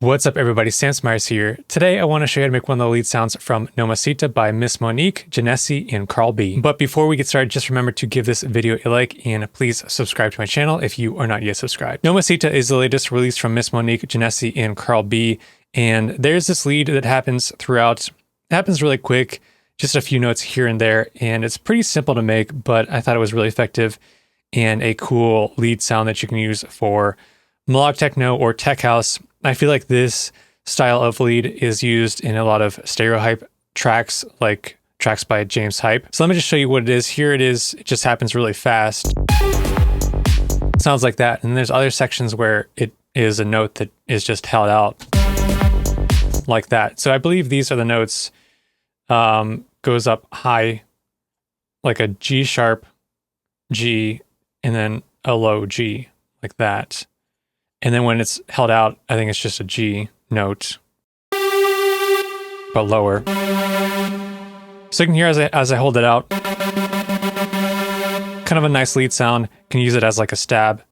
What's up everybody, Smyers here. Today I want to show you how to make one of the lead sounds from Nomacita by Miss Monique, GENESI, and Carl B. But before we get started, just remember to give this video a like and please subscribe to my channel if you are not yet subscribed. Nomacita is the latest release from Miss Monique, GENESI, and Carl B. And there's this lead that happens throughout. It happens really quick, just a few notes here and there, and it's pretty simple to make, but I thought it was really effective and a cool lead sound that you can use for melodic techno or tech house. I feel like this style of lead is used in a lot of stereo hype tracks, like tracks by James Hype. So let me just show you what it is. Here it is. It just happens really fast. It sounds like that. And there's other sections where it is a note that is just held out like that. So I believe these are the notes. Goes up high, like a G sharp, G, and then a low G, like that. And then when it's held out, I think it's just a G note, but lower. So you can hear as I hold it out, kind of a nice lead sound. Can use it as like a stab.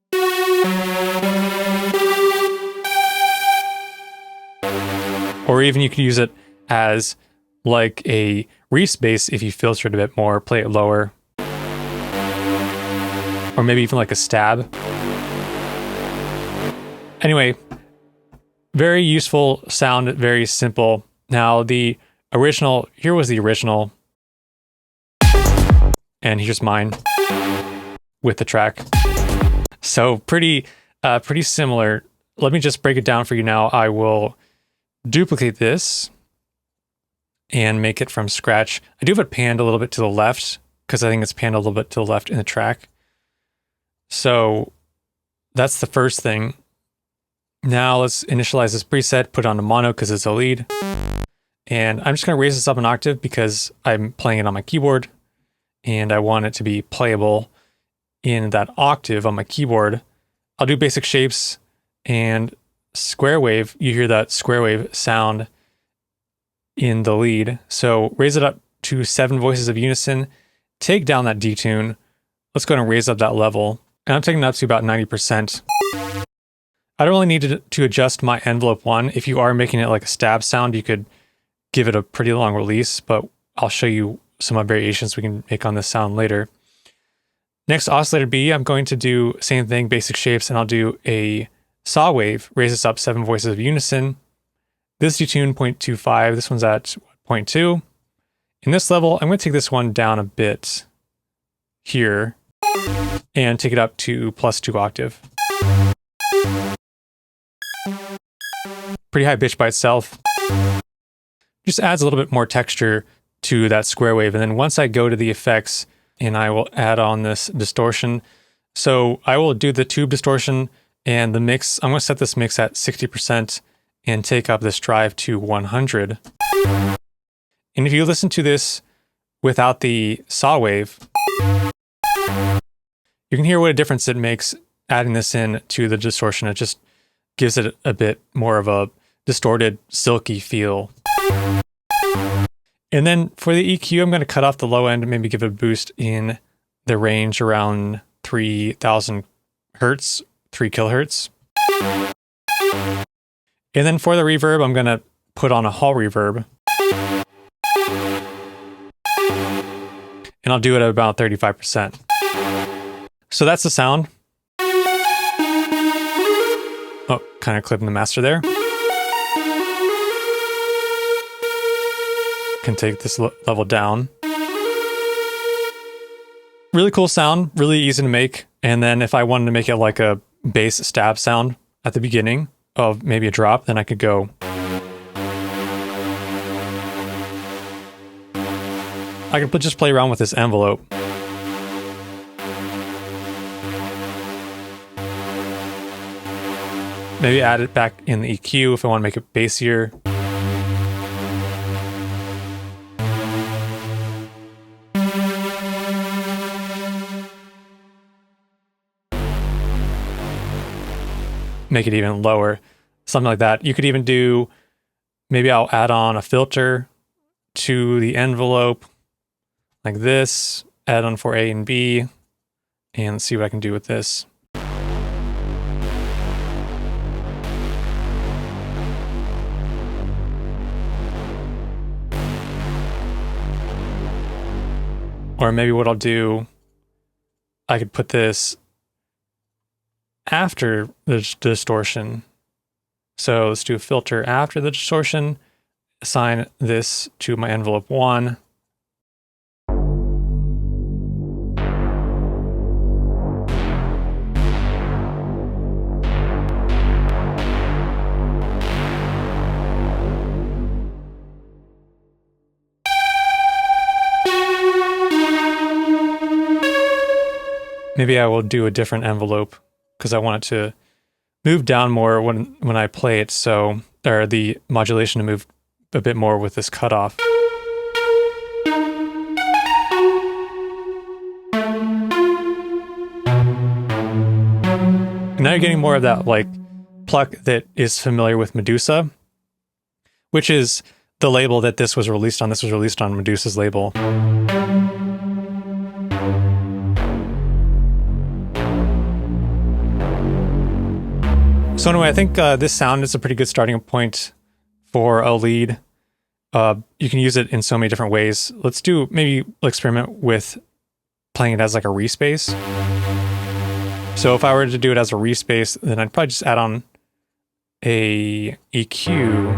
Or even you could use it as like a reverb bass if you filter it a bit more, play it lower. Or maybe even like a stab. Anyway, very useful sound, very simple. Now the original, here was the original, and here's mine with the track. So pretty similar. Let me just break it down for you now. I will duplicate this and make it from scratch. I do have it panned a little bit to the left because I think it's panned a little bit to the left in the track. So that's the first thing. Now let's initialize this preset, put it on a mono because it's a lead. And I'm just going to raise this up an octave because I'm playing it on my keyboard and I want it to be playable in that octave on my keyboard. I'll do basic shapes and square wave. You hear that square wave sound in the lead. So raise it up to 7 voices of unison, take down that detune. Let's go ahead and raise up that level. And I'm taking it up to about 90%. I don't really need to adjust my envelope 1. If you are making it like a stab sound, you could give it a pretty long release, but I'll show you some variations we can make on this sound later. Next, oscillator B, I'm going to do same thing, basic shapes, and I'll do a saw wave, raise this up 7 voices of unison. This detune 0.25, this one's at 0.2. In this level, I'm going to take this one down a bit here and take it up to +2 octave. Pretty high pitch by itself. Just adds a little bit more texture to that square wave. And then once I go to the effects and I will add on this distortion. So I will do the tube distortion and the mix. I'm going to set this mix at 60% and take up this drive to 100. And if you listen to this without the saw wave, you can hear what a difference it makes adding this in to the distortion. It just gives it a bit more of a distorted, silky feel. And then for the EQ, I'm going to cut off the low end and maybe give it a boost in the range around 3000 hertz, 3 kilohertz. And then for the reverb, I'm going to put on a hall reverb. And I'll do it at about 35%. So that's the sound. Oh, kind of clipping the master there. Can take this level down. Really cool sound, really easy to make. And then if I wanted to make it like a bass stab sound at the beginning of maybe a drop, then I could go. I could just play around with this envelope. Maybe add it back in the EQ if I want to make it bassier. Make it even lower, something like that. You could even do, maybe I'll add on a filter to the envelope like this, add on for A and B, and let's see what I can do with this. Or maybe what I'll do, I could put this after the distortion. So let's do a filter after the distortion, assign this to my envelope 1. Maybe I will do a different envelope because I want it to move down more when I play it, so, or the modulation to move a bit more with this cutoff. And now you're getting more of that like pluck that is familiar with Medusa, which is the label that this was released on. This was released on Medusa's label. So anyway, I think this sound is a pretty good starting point for a lead. You can use it in so many different ways. Let's do maybe experiment with playing it as like a respace. So if I were to do it as a respace, then I'd probably just add on a EQ,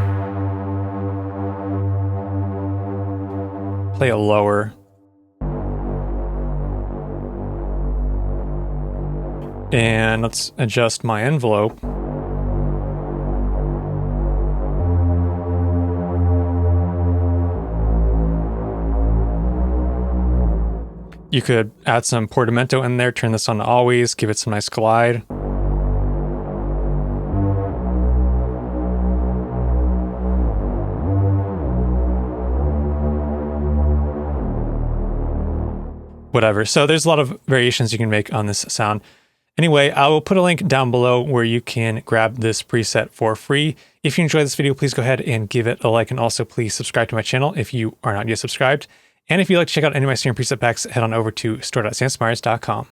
play it lower, and let's adjust my envelope. You could add some portamento in there, turn this on to always, give it some nice glide. Whatever. So there's a lot of variations you can make on this sound. Anyway, I will put a link down below where you can grab this preset for free. If you enjoyed this video, please go ahead and give it a like, and also please subscribe to my channel if you are not yet subscribed. And if you'd like to check out any of my Serum preset packs, head on over to store.smyers.com.